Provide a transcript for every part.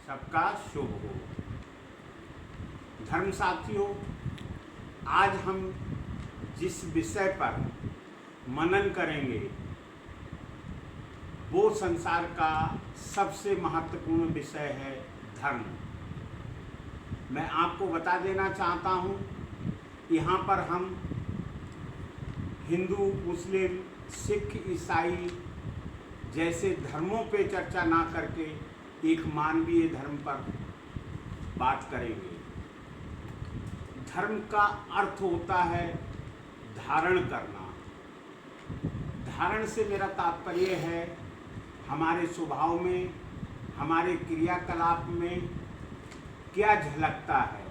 सबका शुभ हो। धर्म साथियों, आज हम जिस विषय पर मनन करेंगे वो संसार का सबसे महत्वपूर्ण विषय है धर्म। मैं आपको बता देना चाहता हूँ, यहाँ पर हम हिंदू, मुस्लिम, सिख, ईसाई जैसे धर्मों पे चर्चा ना करके एक मानवीय धर्म पर बात करेंगे। धर्म का अर्थ होता है धारण करना। धारण से मेरा तात्पर्य है हमारे स्वभाव में, हमारे क्रियाकलाप में क्या झलकता है।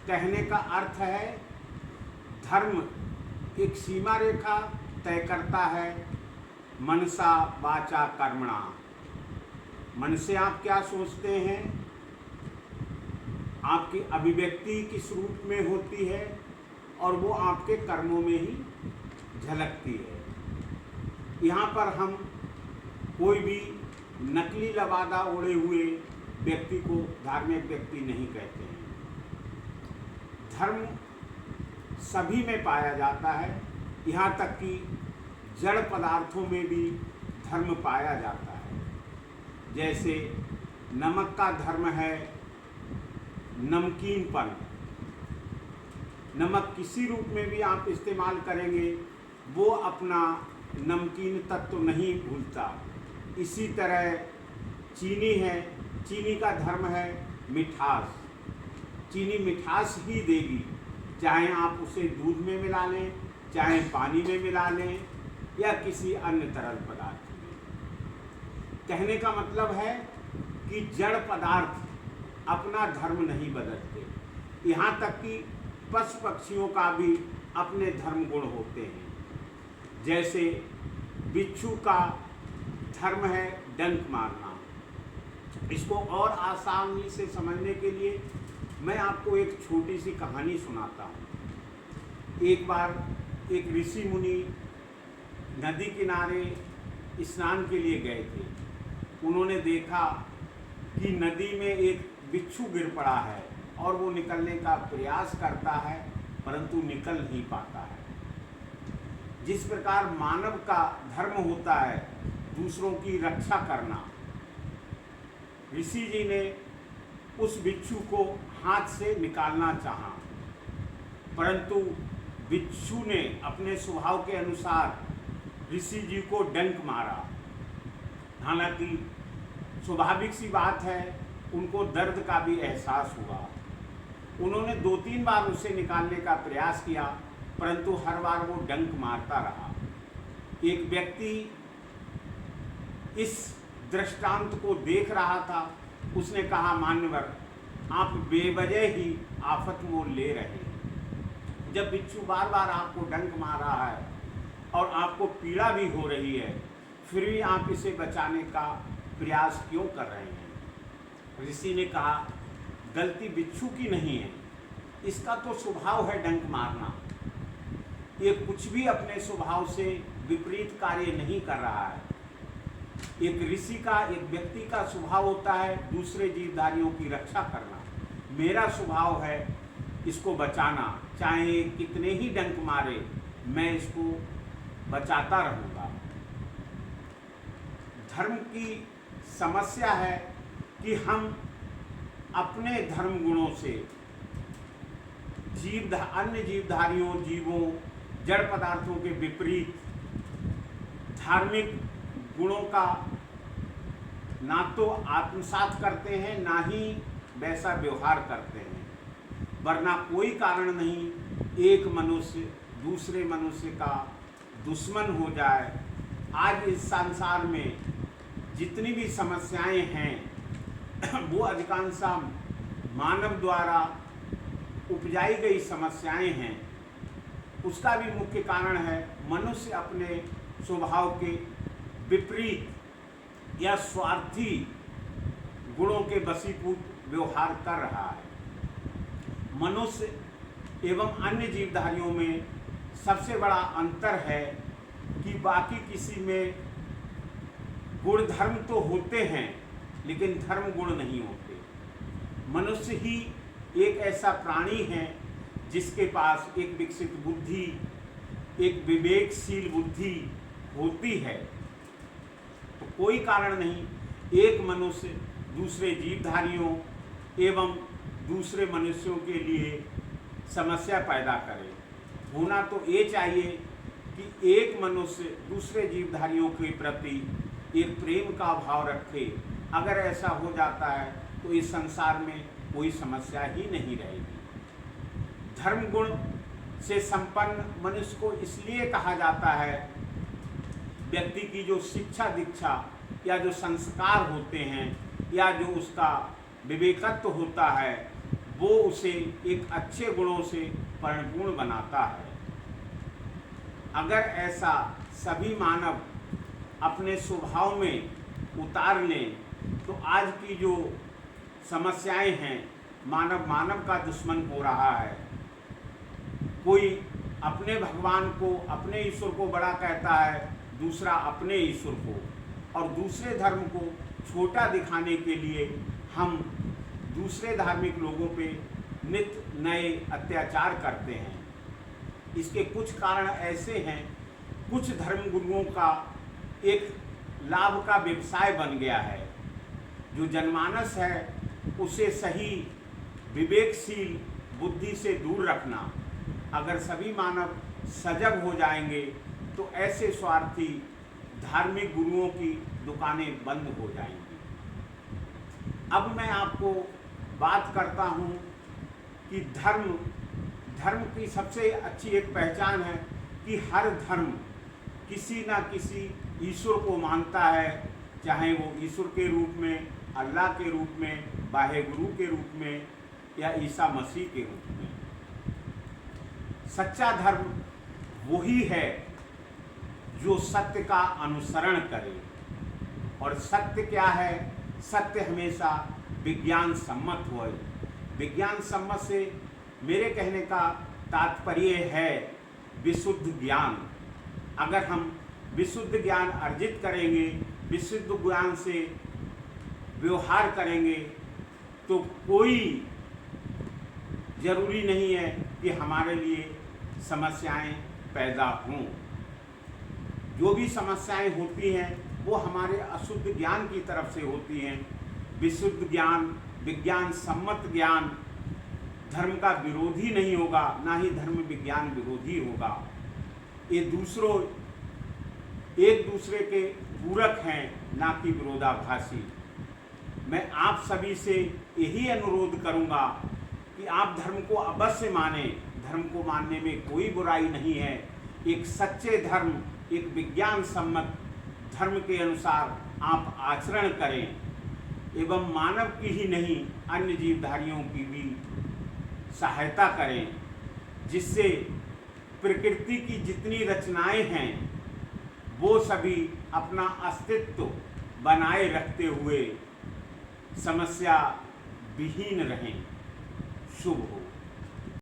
कहने का अर्थ है धर्म एक सीमा रेखा तय करता है, मनसा वाचा कर्मणा। मन से आप क्या सोचते हैं, आपकी अभिव्यक्ति किस रूप में होती है और वो आपके कर्मों में ही झलकती है। यहाँ पर हम कोई भी नकली लबादा ओढ़े हुए व्यक्ति को धार्मिक व्यक्ति नहीं कहते हैं। धर्म सभी में पाया जाता है, यहाँ तक कि जड़ पदार्थों में भी धर्म पाया जाता है। जैसे नमक का धर्म है नमकीनपन। नमक किसी रूप में भी आप इस्तेमाल करेंगे वो अपना नमकीन तत्व नहीं भूलता। इसी तरह चीनी है, चीनी का धर्म है मिठास। चीनी मिठास ही देगी, चाहे आप उसे दूध में मिला लें, चाहे पानी में मिला लें या किसी अन्य तरल पदार्थ में। कहने का मतलब है कि जड़ पदार्थ अपना धर्म नहीं बदलते। यहाँ तक कि पशु पक्षियों का भी अपने धर्म गुण होते हैं। जैसे बिच्छू का धर्म है डंक मारना। इसको और आसानी से समझने के लिए मैं आपको एक छोटी सी कहानी सुनाता हूँ। एक बार एक ऋषि मुनि नदी किनारे स्नान के लिए गए थे। उन्होंने देखा कि नदी में एक बिच्छू गिर पड़ा है और वो निकलने का प्रयास करता है परंतु निकल नहीं पाता है। जिस प्रकार मानव का धर्म होता है दूसरों की रक्षा करना, ऋषि जी ने उस बिच्छू को हाथ से निकालना चाहा, परंतु बिच्छू ने अपने स्वभाव के अनुसार ऋषि जी को डंक मारा। हालांकि स्वाभाविक सी बात है, उनको दर्द का भी एहसास हुआ। उन्होंने 2-3 बार उसे निकालने का प्रयास किया परंतु हर बार वो डंक मारता रहा। एक व्यक्ति इस दृष्टांत को देख रहा था। उसने कहा, मान्यवर, आप बेवजह ही आफत मोल ले रहे हैं। जब बिच्छू बार बार आपको डंक मार रहा है और आपको पीड़ा भी हो रही है, फिर भी आप इसे बचाने का प्रयास क्यों कर रहे हैं? ऋषि ने कहा, गलती बिच्छू की नहीं है, इसका तो स्वभाव है डंक मारना। ये कुछ भी अपने स्वभाव से विपरीत कार्य नहीं कर रहा है। एक ऋषि का, एक व्यक्ति का स्वभाव होता है दूसरे जीवधारियों की रक्षा करना। मेरा स्वभाव है इसको बचाना, चाहे कितने ही डंक मारे मैं इसको बचाता रहूँगा। धर्म की समस्या है कि हम अपने धर्म गुणों से अन्य जीवधारियों, जीवों, जड़ पदार्थों के विपरीत धार्मिक गुणों का ना तो आत्मसात करते हैं, ना ही वैसा व्यवहार करते हैं। वरना कोई कारण नहीं एक मनुष्य दूसरे मनुष्य का दुश्मन हो जाए। आज इस संसार में जितनी भी समस्याएं हैं वो अधिकांशतः मानव द्वारा उपजाई गई समस्याएं हैं। उसका भी मुख्य कारण है मनुष्य अपने स्वभाव के विपरीत या स्वार्थी गुणों के वशीभूत व्यवहार कर रहा है। मनुष्य एवं अन्य जीवधारियों में सबसे बड़ा अंतर है कि बाकी किसी में गुण धर्म तो होते हैं लेकिन धर्म गुण नहीं होते। मनुष्य ही एक ऐसा प्राणी है जिसके पास एक विकसित बुद्धि, एक विवेकशील बुद्धि होती है। तो कोई कारण नहीं एक मनुष्य दूसरे जीवधारियों एवं दूसरे मनुष्यों के लिए समस्या पैदा करे। होना तो ये चाहिए कि एक मनुष्य दूसरे जीवधारियों के प्रति एक प्रेम का भाव रखे। अगर ऐसा हो जाता है तो इस संसार में कोई समस्या ही नहीं रहेगी। धर्म गुण से संपन्न मनुष्य को इसलिए कहा जाता है, व्यक्ति की जो शिक्षा दीक्षा या जो संस्कार होते हैं या जो उसका विवेकत्व होता है वो उसे एक अच्छे गुणों से परिपूर्ण बनाता है। अगर ऐसा सभी मानव अपने स्वभाव में उतार लें तो आज की जो समस्याएं हैं, मानव का दुश्मन हो रहा है। कोई अपने भगवान को, अपने ईश्वर को बड़ा कहता है, दूसरा अपने ईश्वर को, और दूसरे धर्म को छोटा दिखाने के लिए हम दूसरे धार्मिक लोगों पे नित्य नए अत्याचार करते हैं। इसके कुछ कारण ऐसे हैं, कुछ धर्म गुरुओं का एक लाभ का व्यवसाय बन गया है। जो जनमानस है उसे सही विवेकशील बुद्धि से दूर रखना। अगर सभी मानव सजग हो जाएंगे तो ऐसे स्वार्थी धार्मिक गुरुओं की दुकानें बंद हो जाएंगी। अब मैं आपको बात करता हूँ कि धर्म की सबसे अच्छी एक पहचान है कि हर धर्म किसी न किसी ईश्वर को मानता है, चाहे वो ईश्वर के रूप में, अल्लाह के रूप में, बाह्य गुरु के रूप में या ईसा मसीह के रूप में। सच्चा धर्म वही है जो सत्य का अनुसरण करे। और सत्य क्या है? सत्य हमेशा विज्ञान सम्मत हो। विज्ञान सम्मत से मेरे कहने का तात्पर्य है विशुद्ध ज्ञान। अगर हम विशुद्ध ज्ञान अर्जित करेंगे, विशुद्ध ज्ञान से व्यवहार करेंगे तो कोई जरूरी नहीं है कि हमारे लिए समस्याएं पैदा हों। जो भी समस्याएं होती हैं वो हमारे अशुद्ध ज्ञान की तरफ से होती हैं। विशुद्ध ज्ञान, विज्ञान सम्मत ज्ञान धर्म का विरोधी नहीं होगा, ना ही धर्म विज्ञान विरोधी होगा। ये एक दूसरे के पूरक हैं, ना कि विरोधाभासी। मैं आप सभी से यही अनुरोध करूंगा कि आप धर्म को अवश्य मानें। धर्म को मानने में कोई बुराई नहीं है। एक सच्चे धर्म, एक विज्ञान सम्मत धर्म के अनुसार आप आचरण करें एवं मानव की ही नहीं अन्य जीवधारियों की भी सहायता करें, जिससे प्रकृति की जितनी रचनाएं हैं वो सभी अपना अस्तित्व बनाए रखते हुए समस्या विहीन रहें। शुभ हो।